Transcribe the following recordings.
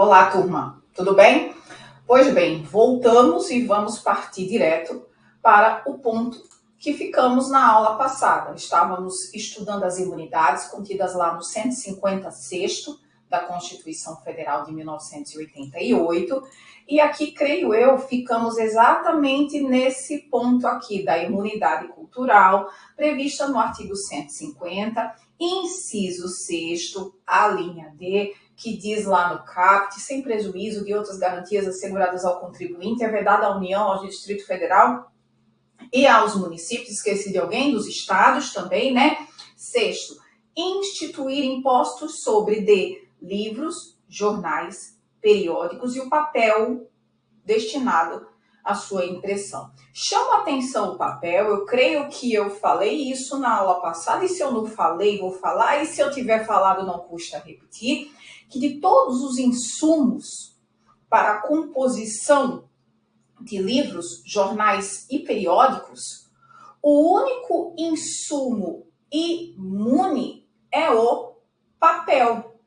Olá, turma, tudo bem? Pois bem, voltamos e vamos partir direto para o ponto que ficamos na aula passada. Estávamos estudando as imunidades contidas lá no 156º da Constituição Federal de 1988 e aqui, creio eu, ficamos exatamente nesse ponto aqui da imunidade cultural prevista no artigo 150, inciso 6º, a linha D, que diz lá no CAPT, sem prejuízo de outras garantias asseguradas ao contribuinte, é vedada à União, ao Distrito Federal e aos municípios, esqueci de alguém, dos estados também, né? Sexto, instituir impostos sobre de livros, jornais, periódicos e o papel destinado à sua impressão. Chama atenção o papel, eu creio que eu falei isso na aula passada, e se eu não falei, vou falar, e se eu tiver falado, não custa repetir, que de todos os insumos para a composição de livros, jornais e periódicos, o único insumo imune é o papel.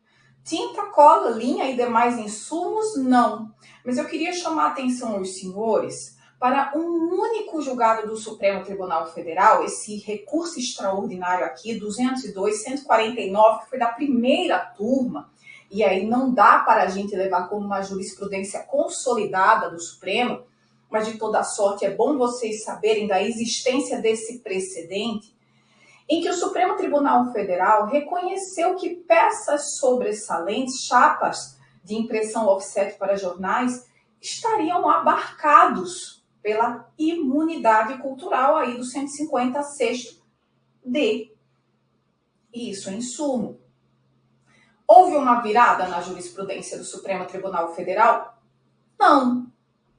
Tinta, cola, linha e demais insumos, não. Mas eu queria chamar a atenção aos senhores para um único julgado do Supremo Tribunal Federal, esse recurso extraordinário aqui, 202.149, que foi da primeira turma, e aí não dá para a gente levar como uma jurisprudência consolidada do Supremo, mas de toda sorte é bom vocês saberem da existência desse precedente, em que o Supremo Tribunal Federal reconheceu que peças sobressalentes, chapas de impressão offset para jornais, estariam abarcados pela imunidade cultural aí do 156º-D. Isso em sumo. Houve uma virada na jurisprudência do Supremo Tribunal Federal? Não,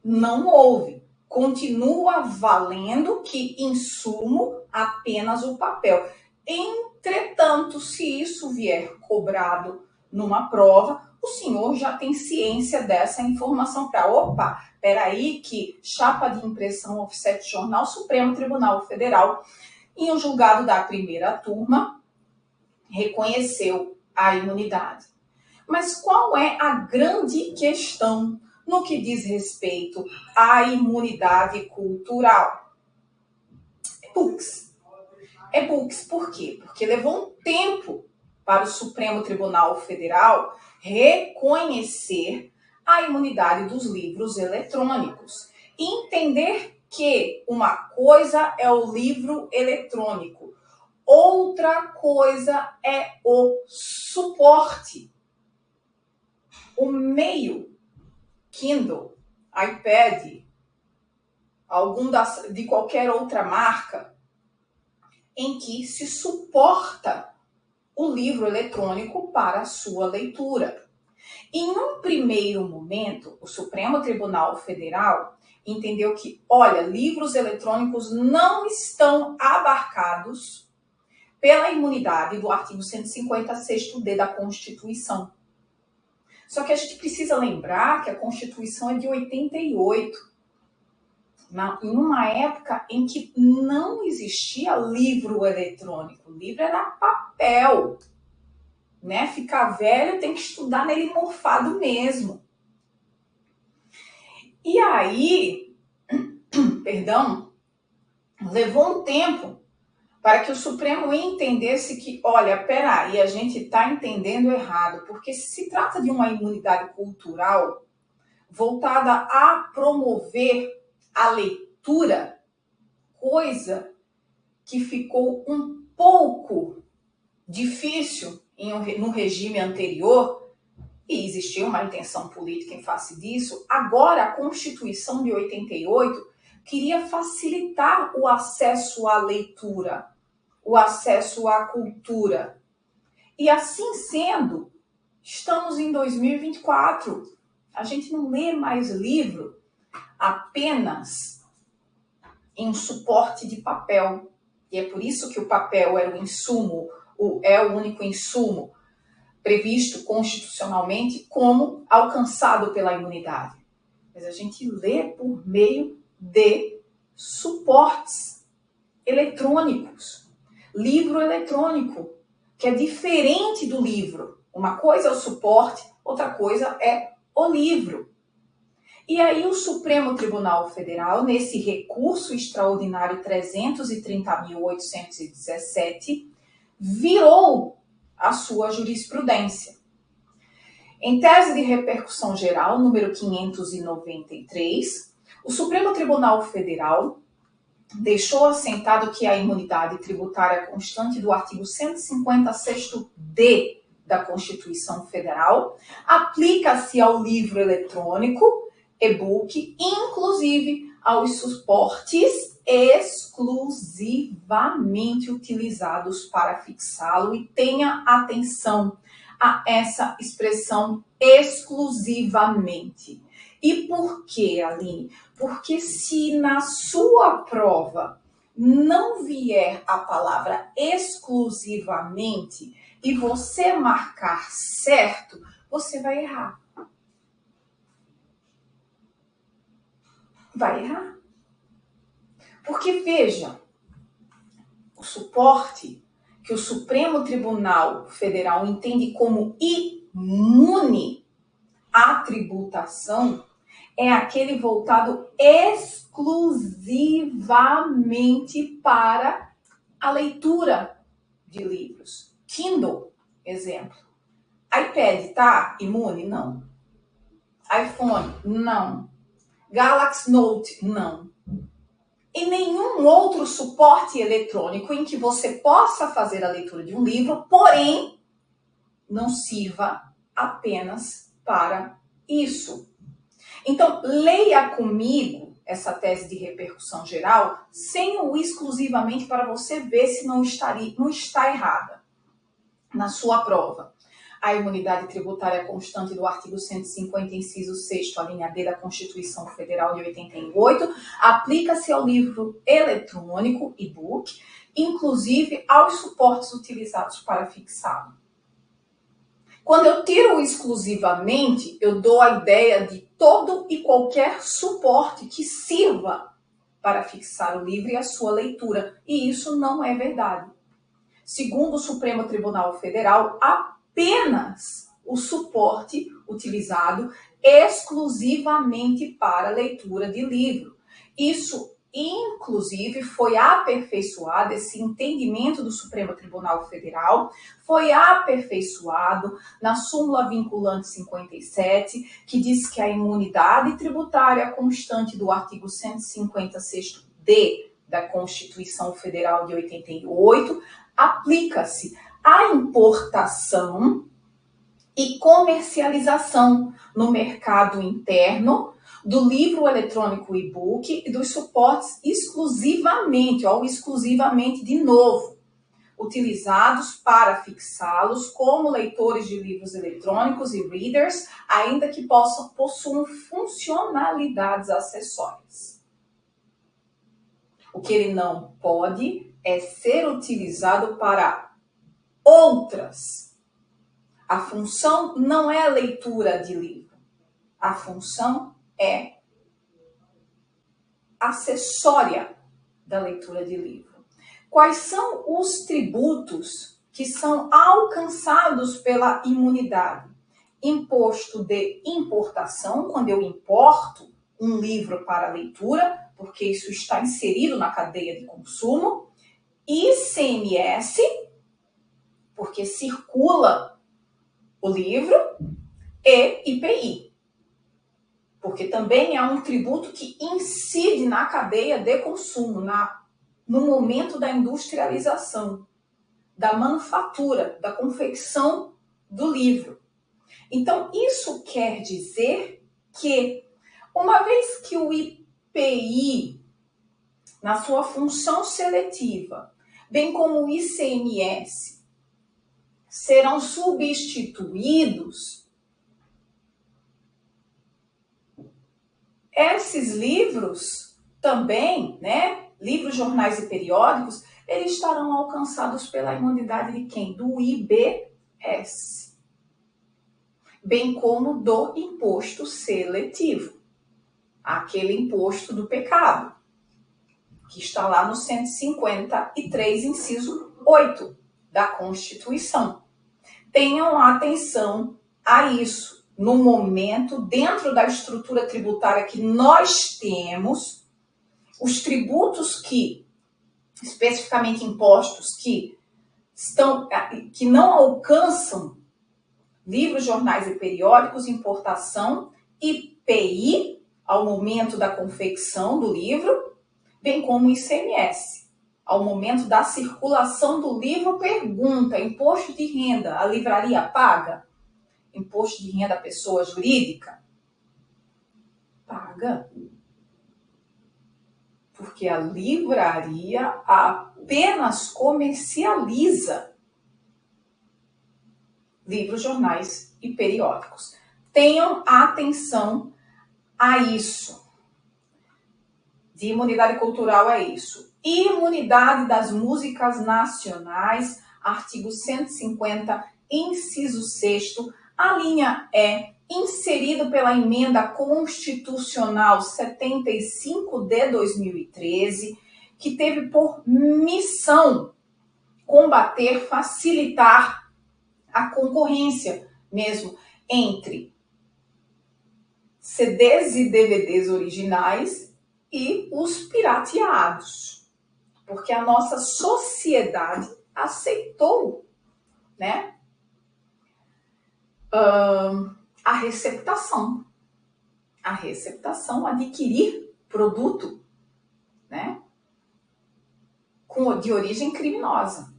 não houve. Continua valendo que insumo apenas o papel. Entretanto, se isso vier cobrado numa prova, o senhor já tem ciência dessa informação para, peraí que chapa de impressão offset jornal Supremo Tribunal Federal, em um julgado da primeira turma, reconheceu a imunidade. Mas qual é a grande questão no que diz respeito à imunidade cultural? E-books. Por quê? Porque levou um tempo para o Supremo Tribunal Federal reconhecer a imunidade dos livros eletrônicos e entender que uma coisa é o livro eletrônico, outra coisa é o suporte, o meio, Kindle, iPad, de qualquer outra marca, em que se suporta o livro eletrônico para a sua leitura. Em um primeiro momento, o Supremo Tribunal Federal entendeu que, livros eletrônicos não estão abarcados pela imunidade do artigo 156º-D da Constituição. Só que a gente precisa lembrar que a Constituição é de 88, em uma época em que não existia livro eletrônico. O livro era papel, né? Ficar velho tem que estudar nele morfado mesmo. E aí, levou um tempo para que o Supremo entendesse que, peraí, a gente está entendendo errado, porque se trata de uma imunidade cultural voltada a promover a leitura, coisa que ficou um pouco difícil no regime anterior, e existia uma intenção política em face disso. Agora, a Constituição de 88 queria facilitar o acesso à leitura, o acesso à cultura. E assim sendo, estamos em 2024. A gente não lê mais livro apenas em suporte de papel. E é por isso que o papel era o insumo, é o único insumo previsto constitucionalmente como alcançado pela imunidade. Mas a gente lê por meio de suportes eletrônicos. Livro eletrônico, que é diferente do livro. Uma coisa é o suporte, outra coisa é o livro. E aí o Supremo Tribunal Federal, nesse recurso extraordinário 330.817, virou a sua jurisprudência. Em tese de repercussão geral, número 593, o Supremo Tribunal Federal deixou assentado que a imunidade tributária constante do artigo 156d da Constituição Federal aplica-se ao livro eletrônico, e-book, inclusive aos suportes exclusivamente utilizados para fixá-lo, e tenha atenção a essa expressão exclusivamente. E por quê, Aline? Porque se na sua prova não vier a palavra exclusivamente e você marcar certo, você vai errar. Vai errar. Porque, veja, o suporte que o Supremo Tribunal Federal entende como imune à tributação é aquele voltado exclusivamente para a leitura de livros. Kindle, exemplo. iPad tá imune? Não. iPhone? Não. Galaxy Note? Não. E nenhum outro suporte eletrônico em que você possa fazer a leitura de um livro, porém, não sirva apenas para isso. Então, leia comigo essa tese de repercussão geral, sem o exclusivamente, para você ver se não está errada na sua prova. A imunidade tributária constante do artigo 150, inciso 6º, a linha D da Constituição Federal de 88, aplica-se ao livro eletrônico, e-book, inclusive aos suportes utilizados para fixá-lo. Quando eu tiro exclusivamente, eu dou a ideia de todo e qualquer suporte que sirva para fixar o livro e a sua leitura. E isso não é verdade. Segundo o Supremo Tribunal Federal, apenas o suporte utilizado exclusivamente para leitura de livro. Isso, inclusive, foi aperfeiçoado, esse entendimento do Supremo Tribunal Federal foi aperfeiçoado na súmula vinculante 57, que diz que a imunidade tributária constante do artigo 156d da Constituição Federal de 88 aplica-se à importação e comercialização no mercado interno do livro eletrônico e-book e dos suportes exclusivamente de novo, utilizados para fixá-los como leitores de livros eletrônicos e readers, ainda que possuam funcionalidades acessórias. O que ele não pode é ser utilizado para outras. A função não é a leitura de livro. A função é acessória da leitura de livro. Quais são os tributos que são alcançados pela imunidade? Imposto de importação, quando eu importo um livro para leitura, porque isso está inserido na cadeia de consumo. ICMS, porque circula o livro, e IPI, porque também é um tributo que incide na cadeia de consumo, no momento da industrialização, da manufatura, da confecção do livro. Então, isso quer dizer que, uma vez que o IPI, na sua função seletiva, bem como o ICMS, serão substituídos, esses livros também, livros, jornais e periódicos, eles estarão alcançados pela imunidade de quem? Do IBS, bem como do imposto seletivo, aquele imposto do pecado, que está lá no 153, inciso 8 da Constituição. Tenham atenção a isso. no momento, dentro da estrutura tributária que nós temos, os tributos especificamente impostos, que não alcançam livros, jornais e periódicos, importação, IPI, ao momento da confecção do livro, bem como ICMS. Ao momento da circulação do livro, pergunta: imposto de renda, a livraria paga? Imposto de renda à pessoa jurídica? Paga. Porque a livraria apenas comercializa livros, jornais e periódicos. Tenham atenção a isso. De imunidade cultural é isso. Imunidade das músicas nacionais, artigo 150, inciso 6º, a linha E, inserido pela Emenda Constitucional 75 de 2013, que teve por missão combater, facilitar a concorrência mesmo entre CDs e DVDs originais e os pirateados, porque a nossa sociedade aceitou, né, a receptação, adquirir produto, né, de origem criminosa.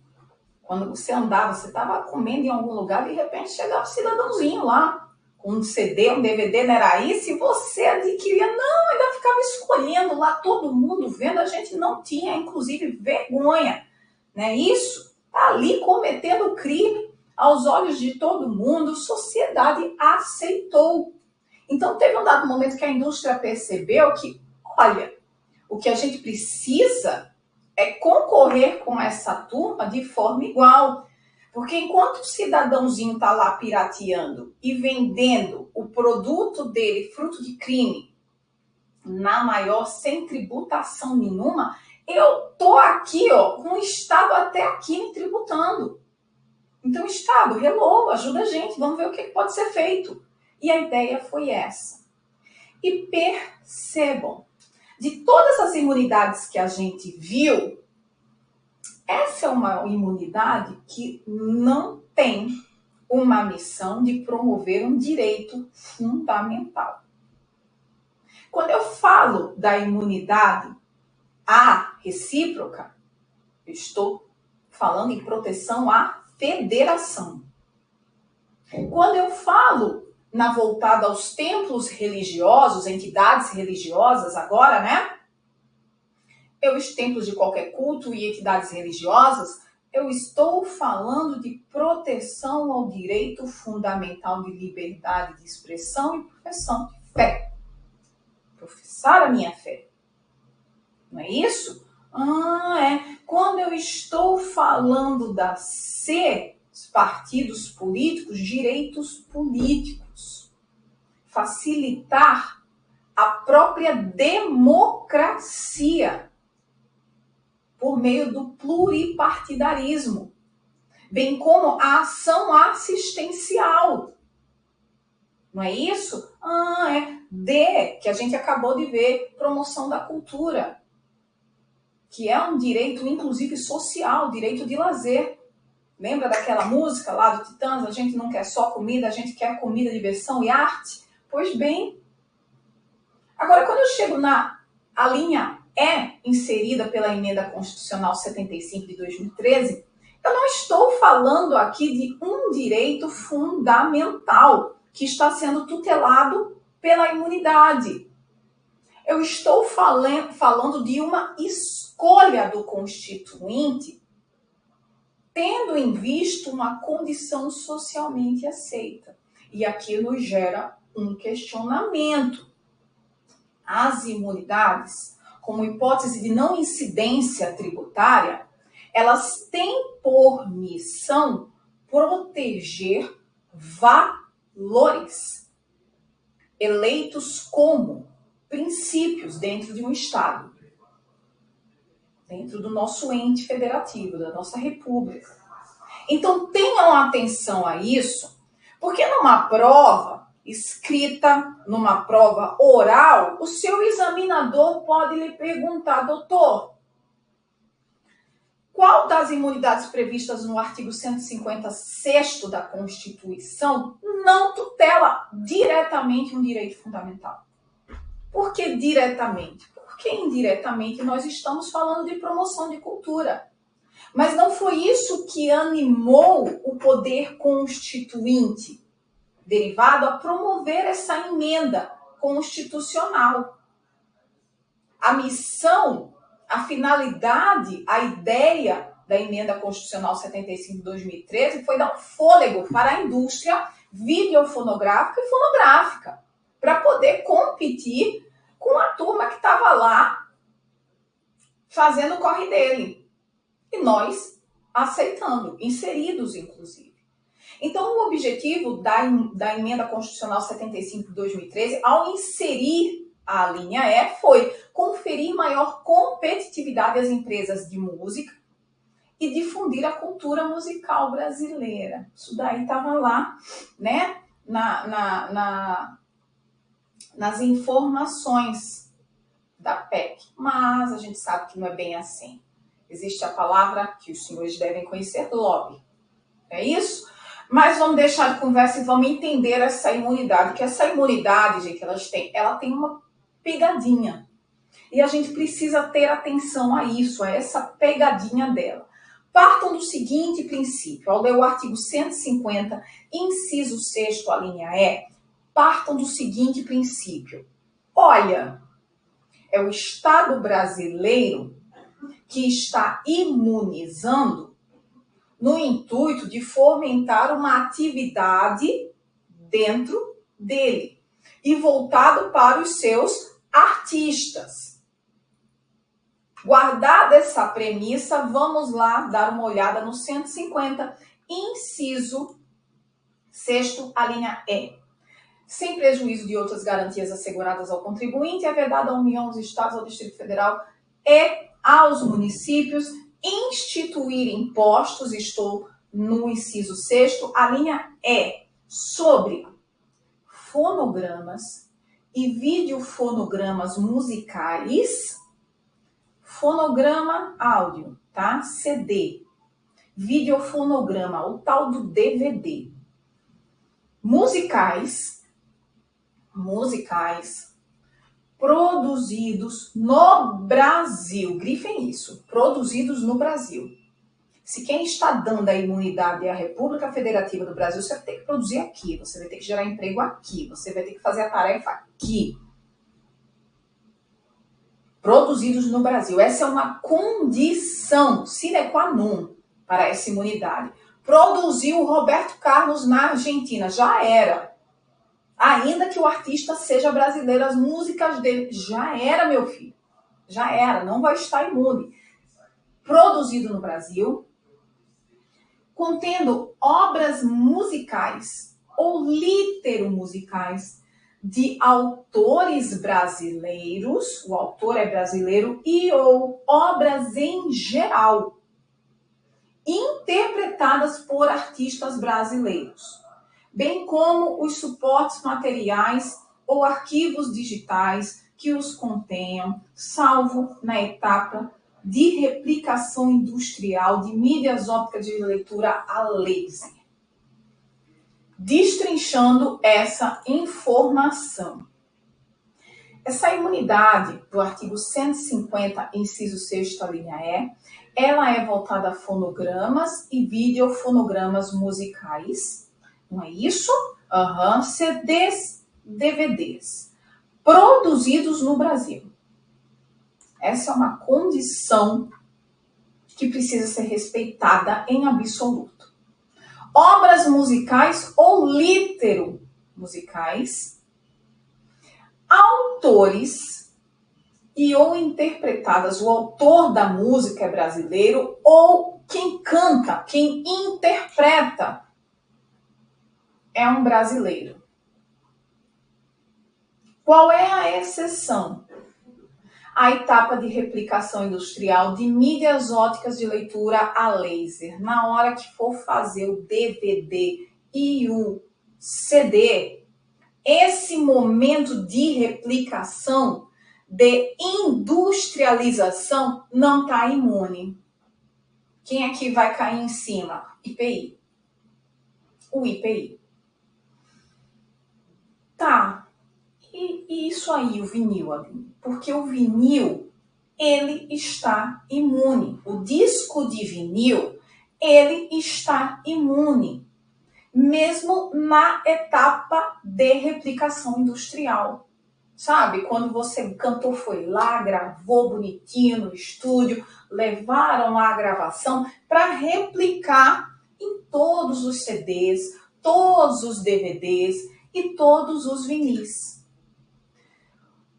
Quando você andava, você estava comendo em algum lugar, de repente chegava um cidadãozinho lá, com um CD, um DVD, não era isso, e você adquiria, não, ainda ficava escolhendo lá, todo mundo vendo, a gente não tinha, inclusive, vergonha, né? Isso tá ali cometendo crime aos olhos de todo mundo, sociedade aceitou. Então, teve um dado momento que a indústria percebeu que, olha, o que a gente precisa é concorrer com essa turma de forma igual. Porque enquanto o cidadãozinho está lá pirateando e vendendo o produto dele, fruto de crime, na maior, sem tributação nenhuma, eu tô aqui, com o Estado até aqui me tributando. Então, Estado, hello, ajuda a gente, vamos ver o que pode ser feito. E a ideia foi essa. E percebam, de todas as imunidades que a gente viu, essa é uma imunidade que não tem uma missão de promover um direito fundamental. Quando eu falo da imunidade recíproca, eu estou falando em proteção à federação. Quando eu falo na voltada aos templos religiosos, entidades religiosas agora, né? Os templos de qualquer culto e entidades religiosas, eu estou falando de proteção ao direito fundamental de liberdade de expressão e profissão de fé. Professar a minha fé. Não é isso? Quando eu estou falando os partidos políticos, direitos políticos. Facilitar a própria democracia por meio do pluripartidarismo, bem como a ação assistencial. Não é isso? Que a gente acabou de ver, promoção da cultura, que é um direito, inclusive, social, direito de lazer. Lembra daquela música lá do Titãs? A gente não quer só comida, a gente quer comida, diversão e arte? Pois bem. Agora, quando eu chego a linha inserida pela Emenda Constitucional 75 de 2013, eu não estou falando aqui de um direito fundamental que está sendo tutelado pela imunidade. Eu estou falando de uma escolha do Constituinte, tendo em vista uma condição socialmente aceita. E aqui nos gera um questionamento. As imunidades, como hipótese de não incidência tributária, elas têm por missão proteger valores eleitos como princípios dentro de um Estado, dentro do nosso ente federativo, da nossa república. Então, tenham atenção a isso, porque numa prova, escrita, numa prova oral, o seu examinador pode lhe perguntar: doutor, qual das imunidades previstas no artigo 156º da Constituição não tutela diretamente um direito fundamental? Por que diretamente? Porque indiretamente nós estamos falando de promoção de cultura. Mas não foi isso que animou o poder constituinte, derivado a promover essa emenda constitucional. A missão, a finalidade, a ideia da emenda constitucional 75 de 2013 foi dar um fôlego para a indústria videofonográfica e fonográfica, para poder competir com a turma que estava lá fazendo o corre dele. E nós aceitando, inseridos inclusive. Então, o objetivo da emenda constitucional 75 de 2013, ao inserir a linha E, foi conferir maior competitividade às empresas de música e difundir a cultura musical brasileira. Isso daí estava lá, né, nas informações da PEC. Mas a gente sabe que não é bem assim. Existe a palavra que os senhores devem conhecer, lobby. É isso? Mas vamos deixar de conversa e vamos entender essa imunidade. Que essa imunidade, gente, ela tem uma pegadinha. E a gente precisa ter atenção a isso, a essa pegadinha dela. Partam do seguinte princípio. Ao ler o artigo 150, inciso 6º, a linha E, partam do seguinte princípio. Olha, é o Estado brasileiro que está imunizando no intuito de fomentar uma atividade dentro dele e voltado para os seus artistas. Guardada essa premissa, vamos lá dar uma olhada no 150, inciso 6º, a linha E. Sem prejuízo de outras garantias asseguradas ao contribuinte, é vedado à União, aos Estados, ao Distrito Federal e aos municípios instituir impostos, estou no inciso 6º, a linha E, sobre fonogramas e videofonogramas musicais, fonograma áudio, tá? CD, videofonograma, o tal do DVD, musicais, produzidos no Brasil. Grifem isso, produzidos no Brasil. Se quem está dando a imunidade é a República Federativa do Brasil, você vai ter que produzir aqui, você vai ter que gerar emprego aqui, você vai ter que fazer a tarefa aqui. Produzidos no Brasil. Essa é uma condição sine qua non para essa imunidade. Produziu o Roberto Carlos na Argentina, já era. Ainda que o artista seja brasileiro, as músicas dele, já era, meu filho. Já era, não vai estar imune. Produzido no Brasil, contendo obras musicais ou literomusicais de autores brasileiros, o autor é brasileiro, e ou obras em geral, interpretadas por artistas brasileiros, bem como os suportes materiais ou arquivos digitais que os contenham, salvo na etapa de replicação industrial de mídias ópticas de leitura a laser. Destrinchando essa informação. Essa imunidade do artigo 150, inciso 6º, a linha E, ela é voltada a fonogramas e videofonogramas musicais, não é isso? CDs, DVDs, produzidos no Brasil. Essa é uma condição que precisa ser respeitada em absoluto. Obras musicais ou literomusicais, autores e ou interpretadas, o autor da música é brasileiro ou quem canta, quem interpreta é um brasileiro. Qual é a exceção? A etapa de replicação industrial de mídias ópticas de leitura a laser. Na hora que for fazer o DVD e o CD, esse momento de replicação, de industrialização, não está imune. Quem é que vai cair em cima? IPI. O IPI. Tá. E isso aí, o vinil, Aline? Porque o vinil, ele está imune. O disco de vinil, ele está imune. Mesmo na etapa de replicação industrial. Sabe? Quando o cantor foi lá, gravou bonitinho no estúdio, levaram lá a gravação para replicar em todos os CDs, todos os DVDs e todos os vinis.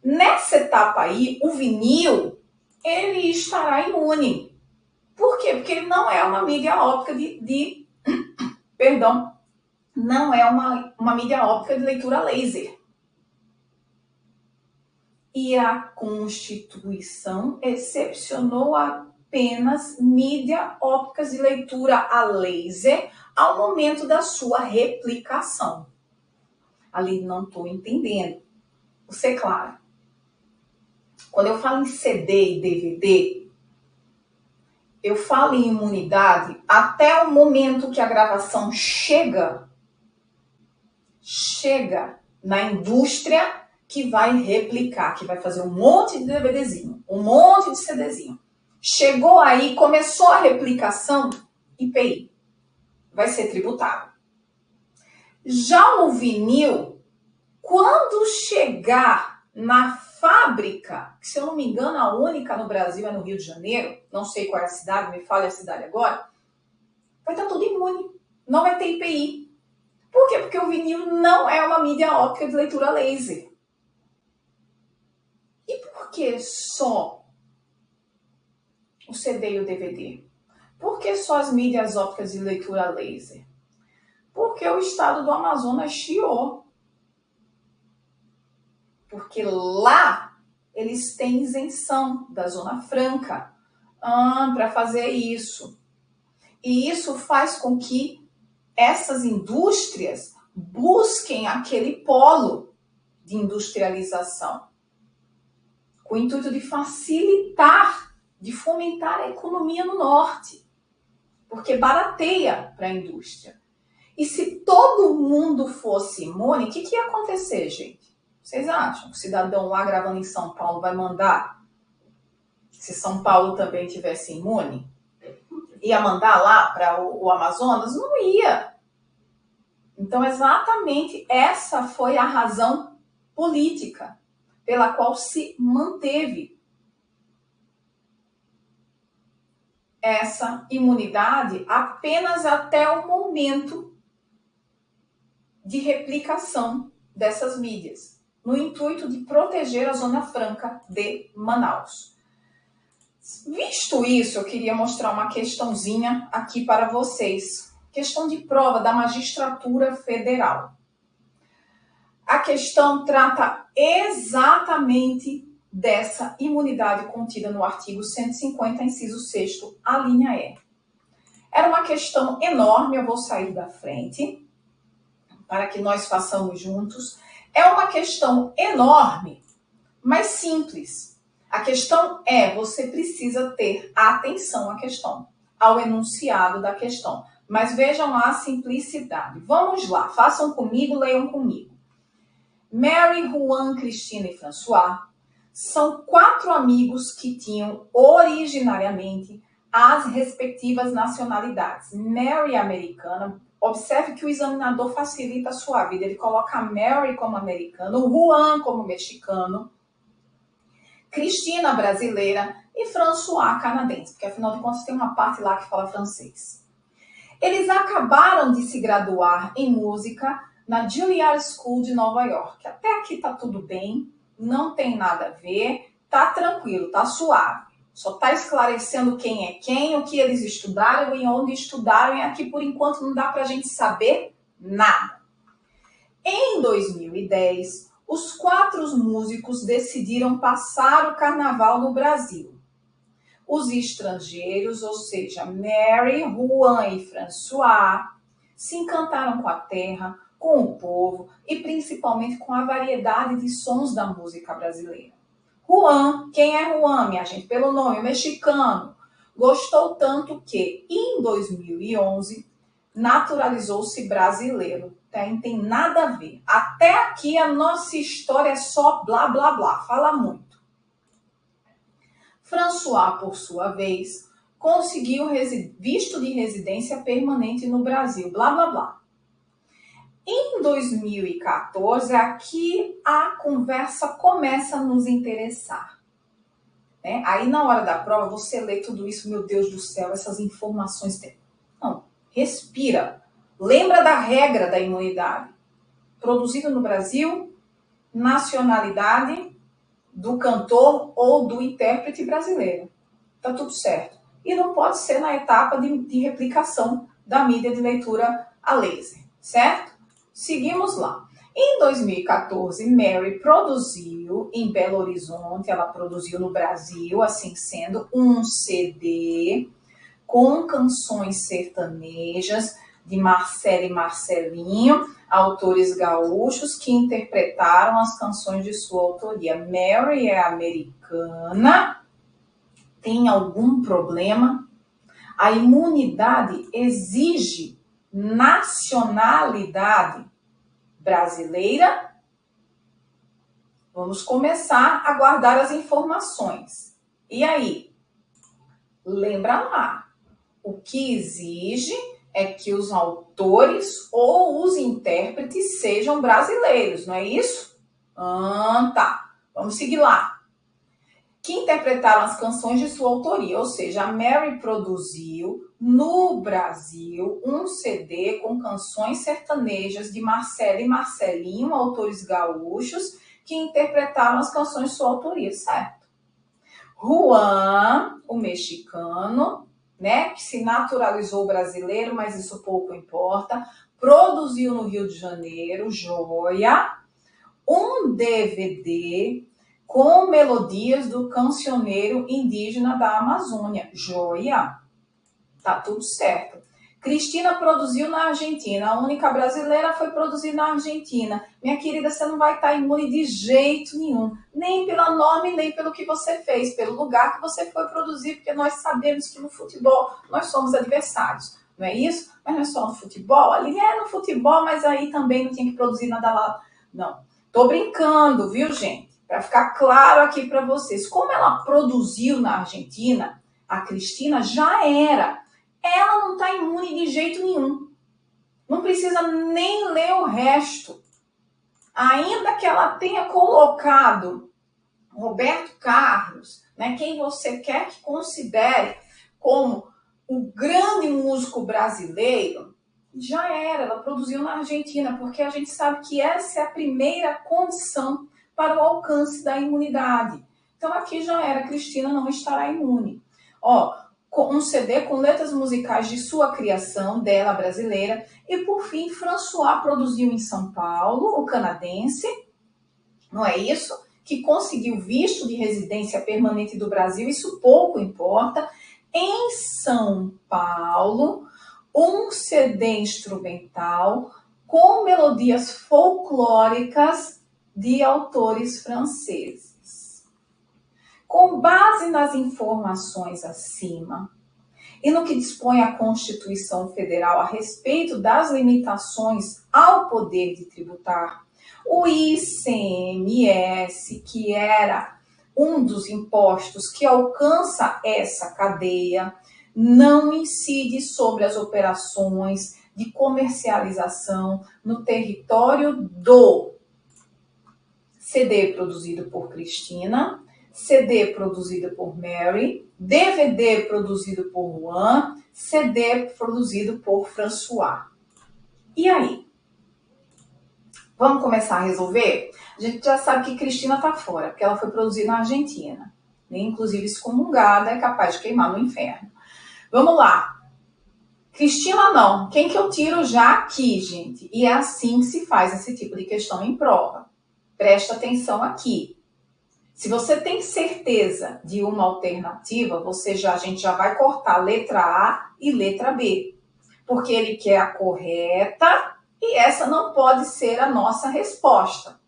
Nessa etapa aí, o vinil, ele estará imune. Por quê? Porque ele não é uma mídia óptica não é uma mídia óptica de leitura laser. E a Constituição excepcionou apenas mídia ópticas de leitura a laser ao momento da sua replicação. Ali não estou entendendo. Você, claro. Quando eu falo em CD e DVD, eu falo em imunidade até o momento que a gravação chega na indústria que vai replicar, que vai fazer um monte de DVDzinho, um monte de CDzinho. Chegou aí, começou a replicação, IPI. Vai ser tributado. Já o vinil, quando chegar na fábrica, que se eu não me engano a única no Brasil é no Rio de Janeiro, não sei qual é a cidade, me fale a cidade agora, vai estar tudo imune, não vai ter IPI. Por quê? Porque o vinil não é uma mídia óptica de leitura laser. E por que só o CD e o DVD? Por que só as mídias ópticas de leitura laser? Porque o estado do Amazonas chiou. Porque lá eles têm isenção da Zona Franca para fazer isso. E isso faz com que essas indústrias busquem aquele polo de industrialização, com o intuito de facilitar, de fomentar a economia no norte, porque barateia para a indústria. E se todo mundo fosse imune, o que ia acontecer, gente? Vocês acham que o cidadão lá gravando em São Paulo vai mandar, se São Paulo também tivesse imune, ia mandar lá para o Amazonas? Não ia. Então, exatamente essa foi a razão política pela qual se manteve essa imunidade apenas até o momento de replicação dessas mídias, no intuito de proteger a Zona Franca de Manaus. Visto isso, eu queria mostrar uma questãozinha aqui para vocês. Questão de prova da Magistratura Federal. A questão trata exatamente dessa imunidade contida no artigo 150, inciso 6º, a linha E. Era uma questão enorme, eu vou sair da frente para que nós façamos juntos. É uma questão enorme, mas simples. A questão você precisa ter atenção à questão, ao enunciado da questão. Mas vejam a simplicidade. Vamos lá, façam comigo, leiam comigo. Mary, Juan, Cristina e François são 4 amigos que tinham originariamente as respectivas nacionalidades. Mary americana, observe que o examinador facilita a sua vida. Ele coloca Mary como americano, Juan como mexicano, Cristina brasileira e François canadense, porque afinal de contas tem uma parte lá que fala francês. Eles acabaram de se graduar em música na Juilliard School de Nova York. Até aqui tá tudo bem, não tem nada a ver, tá tranquilo, tá suave. Só tá esclarecendo quem é quem, o que eles estudaram e onde estudaram, e aqui por enquanto não dá pra gente saber nada. Em 2010, os 4 músicos decidiram passar o carnaval no Brasil. Os estrangeiros, ou seja, Mary, Juan e François, se encantaram com a terra, com o povo e principalmente com a variedade de sons da música brasileira. Juan, quem é Juan, minha gente? Pelo nome, mexicano, gostou tanto que, em 2011, naturalizou-se brasileiro. Não tem nada a ver. Até aqui a nossa história é só blá, blá, blá. Fala muito. François, por sua vez, conseguiu visto de residência permanente no Brasil. Blá, blá, blá. Em 2014, aqui a conversa começa a nos interessar. Né? Aí, na hora da prova, você lê tudo isso, meu Deus do céu, essas informações. Não, respira. Lembra da regra da imunidade. Produzido no Brasil, nacionalidade do cantor ou do intérprete brasileiro. Tá tudo certo. E não pode ser na etapa de replicação da mídia de leitura a laser, certo? Seguimos lá. Em 2014, Mary produziu em Belo Horizonte, ela produziu no Brasil, assim sendo, um CD com canções sertanejas de Marcelo e Marcelinho, autores gaúchos que interpretaram as canções de sua autoria. Mary é americana, tem algum problema? A imunidade exige nacionalidade brasileira? Vamos começar a guardar as informações. E aí? Lembra lá. O que exige é que os autores ou os intérpretes sejam brasileiros, não é isso? Tá. Vamos seguir lá. Que interpretaram as canções de sua autoria, ou seja, a Mary produziu no Brasil um CD com canções sertanejas de Marcelo e Marcelinho, autores gaúchos, que interpretaram as canções de sua autoria, certo? Juan, o mexicano, né, que se naturalizou brasileiro, mas isso pouco importa, produziu no Rio de Janeiro, joia, um DVD com melodias do cancioneiro indígena da Amazônia. Joia! Tá tudo certo. Cristina produziu na Argentina. A única brasileira foi produzir na Argentina. Minha querida, você não vai estar imune de jeito nenhum. Nem pela norma, nem pelo que você fez. Pelo lugar que você foi produzir. Porque nós sabemos que no futebol nós somos adversários. Não é isso? Mas não é só no futebol. Ali é no futebol, mas aí também não tinha que produzir nada lá. Não. Tô brincando, viu, gente? Para ficar claro aqui para vocês, como ela produziu na Argentina, a Cristina já era. Ela não está imune de jeito nenhum. Não precisa nem ler o resto. Ainda que ela tenha colocado Roberto Carlos, né, quem você quer que considere como o grande músico brasileiro, já era. Ela produziu na Argentina, porque a gente sabe que essa é a primeira condição para o alcance da imunidade. Então, aqui já era, Cristina não estará imune. Um CD com letras musicais de sua criação, dela brasileira. E, por fim, François produziu em São Paulo, o canadense, não é isso? Que conseguiu visto de residência permanente do Brasil, isso pouco importa. Em São Paulo, um CD instrumental com melodias folclóricas de autores franceses. Com base nas informações acima e no que dispõe a Constituição Federal a respeito das limitações ao poder de tributar, o ICMS, que era um dos impostos que alcança essa cadeia, não incide sobre as operações de comercialização no território do CD produzido por Cristina, CD produzido por Mary, DVD produzido por Juan, CD produzido por François. E aí? Vamos começar a resolver? A gente já sabe que Cristina está fora, porque ela foi produzida na Argentina. Inclusive, excomungada, é capaz de queimar no inferno. Vamos lá. Cristina não. Quem que eu tiro já aqui, gente? E é assim que se faz esse tipo de questão em prova. Presta atenção aqui. Se você tem certeza de uma alternativa, a gente já vai cortar letra A e letra B. Porque ele quer a correta E essa não pode ser a nossa resposta.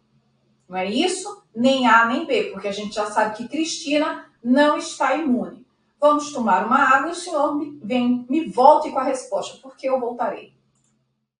Não é isso? Nem A nem B, porque a gente já sabe que Cristina não está imune. Vamos tomar uma água e o senhor me volte com a resposta, porque eu voltarei.